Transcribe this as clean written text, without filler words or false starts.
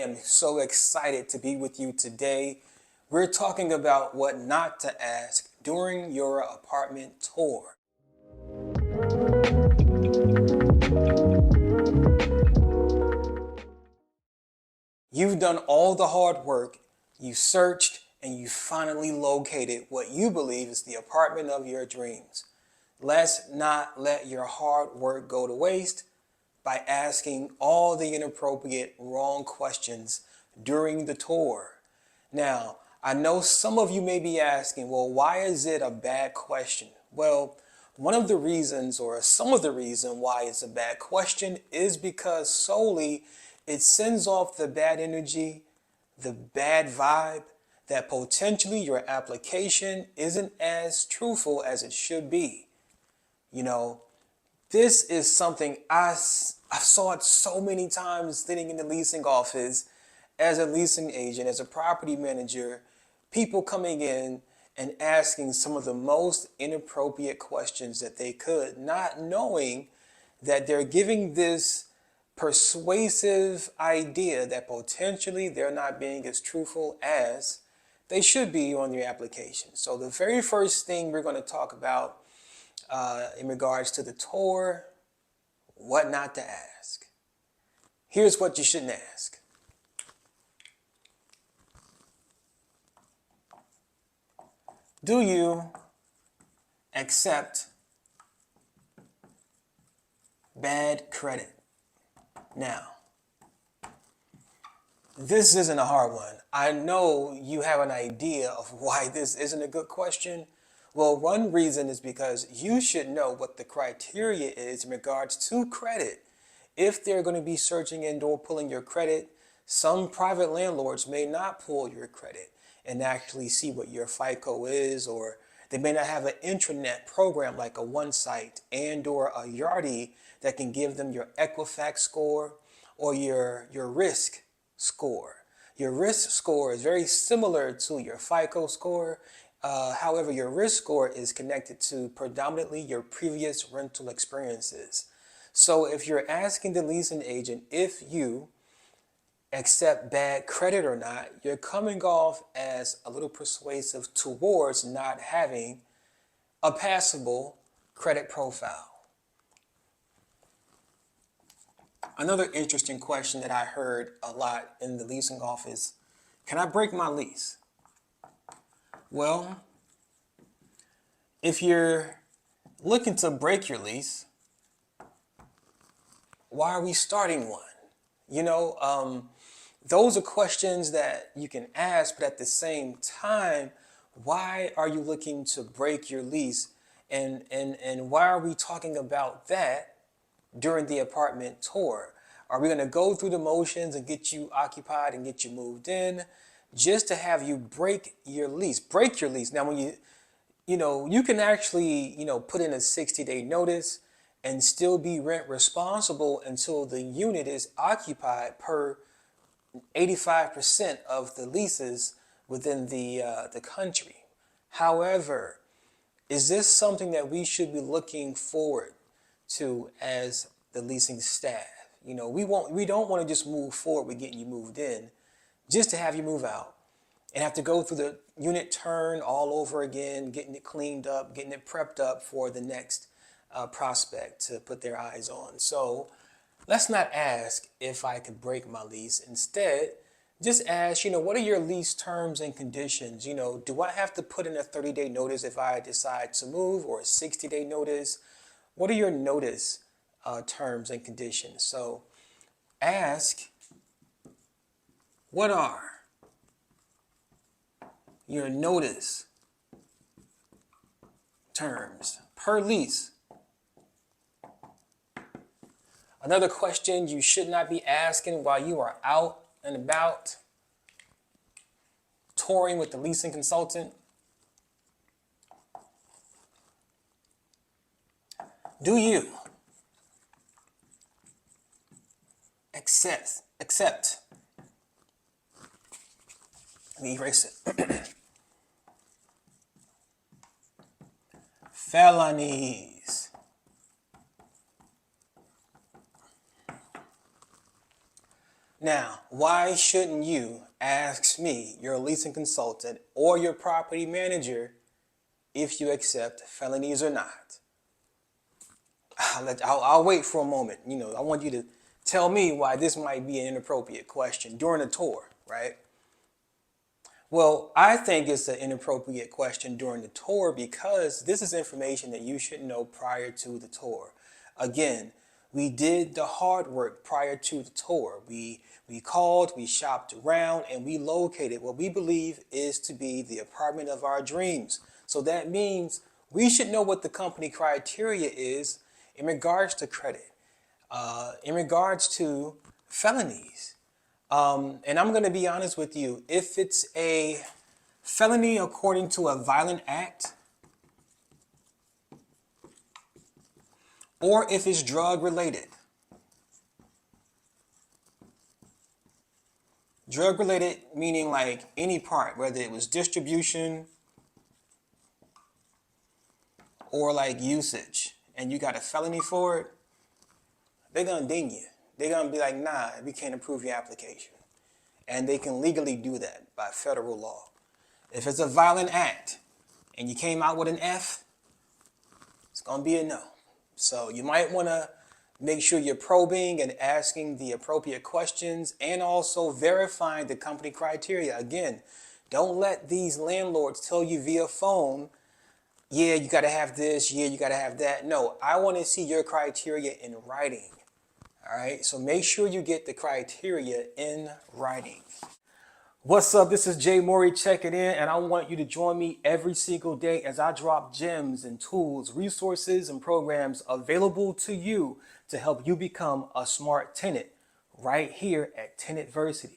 am so excited to be with you today. We're talking about what not to ask during your apartment tour. You've done all the hard work, you searched, and you finally located what you believe is the apartment of your dreams. Let's not let your hard work go to waste by asking all the inappropriate, wrong questions during the tour. Now, I know some of you may be asking, well, why is it a bad question? Well, one of the reasons, or some of the reason why it's a bad question is because solely it sends off the bad energy, the bad vibe, that potentially your application isn't as truthful as it should be. You know, this is something I saw it so many times sitting in the leasing office as a leasing agent, as a property manager, people coming in and asking some of the most inappropriate questions that they could, not knowing that they're giving this persuasive idea that potentially they're not being as truthful as they should be on their application. So the very first thing we're going to talk about in regards to the tour, what not to ask. Here's what you shouldn't ask. Do you accept bad credit? Now, this isn't a hard one. I know you have an idea of why this isn't a good question. Well, one reason is because you should know what the criteria is in regards to credit. If they're going to be searching and/or pulling your credit, some private landlords may not pull your credit and actually see what your FICO is, or they may not have an intranet program like a OneSite and/or a Yardi that can give them your Equifax score or your risk score. Your risk score is very similar to your FICO score. However, your risk score is connected to predominantly your previous rental experiences. So if you're asking the leasing agent if you accept bad credit or not, you're coming off as a little persuasive towards not having a passable credit profile. Another interesting question that I heard a lot in the leasing office, can I break my lease? Well, if you're looking to break your lease, why are we starting one? You know, those are questions that you can ask, but at the same time, why are you looking to break your lease? And why are we talking about that during the apartment tour? Are we going to go through the motions and get you occupied and get you moved in just to have you break your lease? Break your lease. Now, when you can actually, put in a 60-day notice and still be rent responsible until the unit is occupied per 85% of the leases within the country. However, is this something that we should be looking forward to as the leasing staff? We don't want to just move forward with getting you moved in just to have you move out and have to go through the unit turn all over again, getting it cleaned up, getting it prepped up for the next prospect to put their eyes on. So let's not ask if I could break my lease. Instead, just ask, what are your lease terms and conditions? Do I have to put in a 30-day notice if I decide to move, or a 60-day notice? What are your notice terms and conditions? So ask, what are your notice terms per lease? Another question you should not be asking while you are out and about touring with the leasing consultant: do you accept, let me erase it, felonies? Now, why shouldn't you ask me, your leasing consultant, or your property manager if you accept felonies or not? I'll wait for a moment. I want you to tell me why this might be an inappropriate question during a tour, right? Well, I think it's an inappropriate question during the tour because this is information that you should know prior to the tour. Again, we did the hard work prior to the tour. We called, we shopped around, and we located what we believe is to be the apartment of our dreams. So that means we should know what the company criteria is in regards to credit, in regards to felonies. And I'm going to be honest with you. If it's a felony according to a violent act, or if it's drug related. Drug related meaning like any part, whether it was distribution or like usage, and you got a felony for it, they're going to ding you. They're going to be like, nah, we can't approve your application. And they can legally do that by federal law. If it's a violent act and you came out with an F, it's going to be a no. So you might want to make sure you're probing and asking the appropriate questions and also verifying the company criteria. Again, don't let these landlords tell you via phone, yeah, you got to have this, yeah, you got to have that. No, I want to see your criteria in writing. All right, so make sure you get the criteria in writing. What's up? This is Jay Morey checking in, and I want you to join me every single day as I drop gems and tools, resources, and programs available to you to help you become a smart tenant right here at Tenantversity.